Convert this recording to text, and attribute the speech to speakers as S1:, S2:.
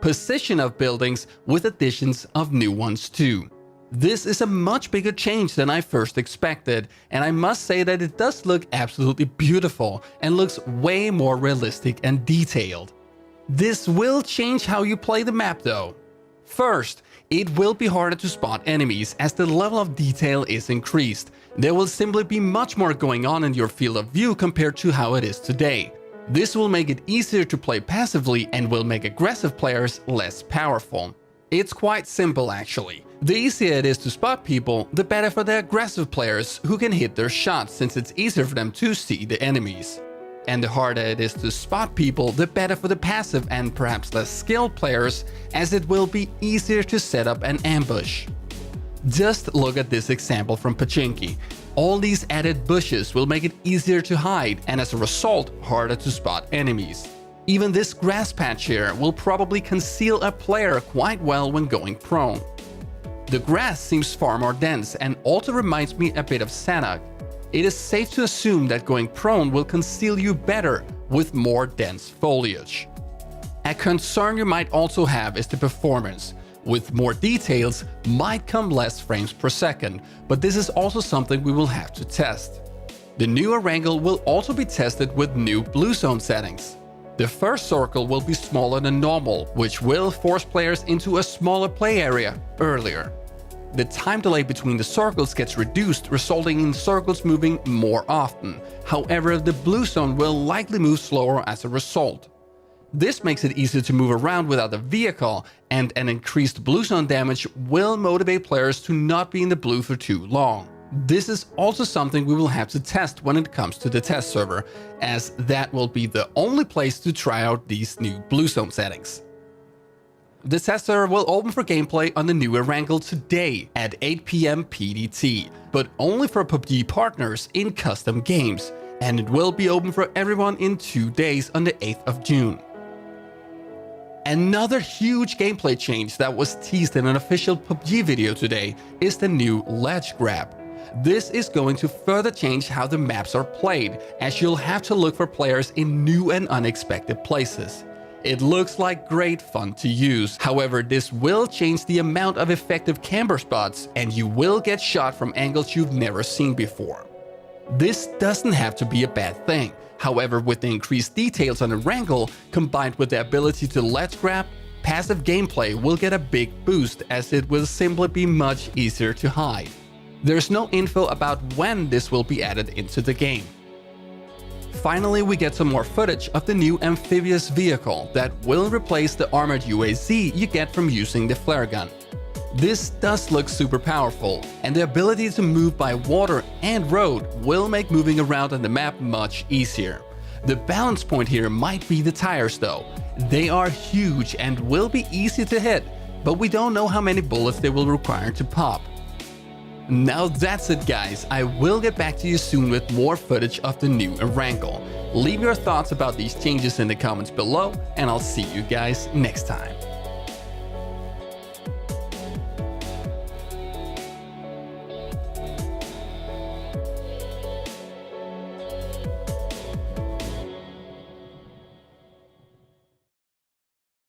S1: position of buildings with additions of new ones too. This is a much bigger change than I first expected, and I must say that it does look absolutely beautiful and looks way more realistic and detailed. This will change how you play the map though. First, it will be harder to spot enemies as the level of detail is increased. There will simply be much more going on in your field of view compared to how it is today. This will make it easier to play passively and will make aggressive players less powerful. It's quite simple actually. The easier it is to spot people, the better for the aggressive players who can hit their shots, since it's easier for them to see the enemies. And the harder it is to spot people, the better for the passive and perhaps less skilled players, as it will be easier to set up an ambush. Just look at this example from Pachinki. All these added bushes will make it easier to hide and as a result harder to spot enemies. Even this grass patch here will probably conceal a player quite well when going prone. The grass seems far more dense and also reminds me a bit of Sanhok. It is safe to assume that going prone will conceal you better with more dense foliage. A concern you might also have is the performance. With more details might come less frames per second, but this is also something we will have to test. The new Erangel will also be tested with new blue zone settings. The first circle will be smaller than normal, which will force players into a smaller play area earlier. The time delay between the circles gets reduced, resulting in circles moving more often. However, the blue zone will likely move slower as a result. This makes it easier to move around without a vehicle, and an increased blue zone damage will motivate players to not be in the blue for too long. This is also something we will have to test when it comes to the test server, as that will be the only place to try out these new blue zone settings. The test server will open for gameplay on the new Erangel today at 8 PM PDT, but only for PUBG partners in custom games, and it will be open for everyone in 2 days on the 8th of June. Another huge gameplay change that was teased in an official PUBG video today is the new ledge grab. This is going to further change how the maps are played, as you'll have to look for players in new and unexpected places. It looks like great fun to use, however this will change the amount of effective camber spots and you will get shot from angles you've never seen before. This doesn't have to be a bad thing. However, with the increased details on Erangel, combined with the ability to ledge grab, passive gameplay will get a big boost, as it will simply be much easier to hide. There's no info about when this will be added into the game. Finally, we get some more footage of the new amphibious vehicle that will replace the armored UAZ you get from using the flare gun. This does look super powerful, and the ability to move by water and road will make moving around on the map much easier. The balance point here might be the tires though. They are huge and will be easy to hit, but we don't know how many bullets they will require to pop. Now that's it guys, I will get back to you soon with more footage of the new Erangel. Leave your thoughts about these changes in the comments below, and I'll see you guys next time.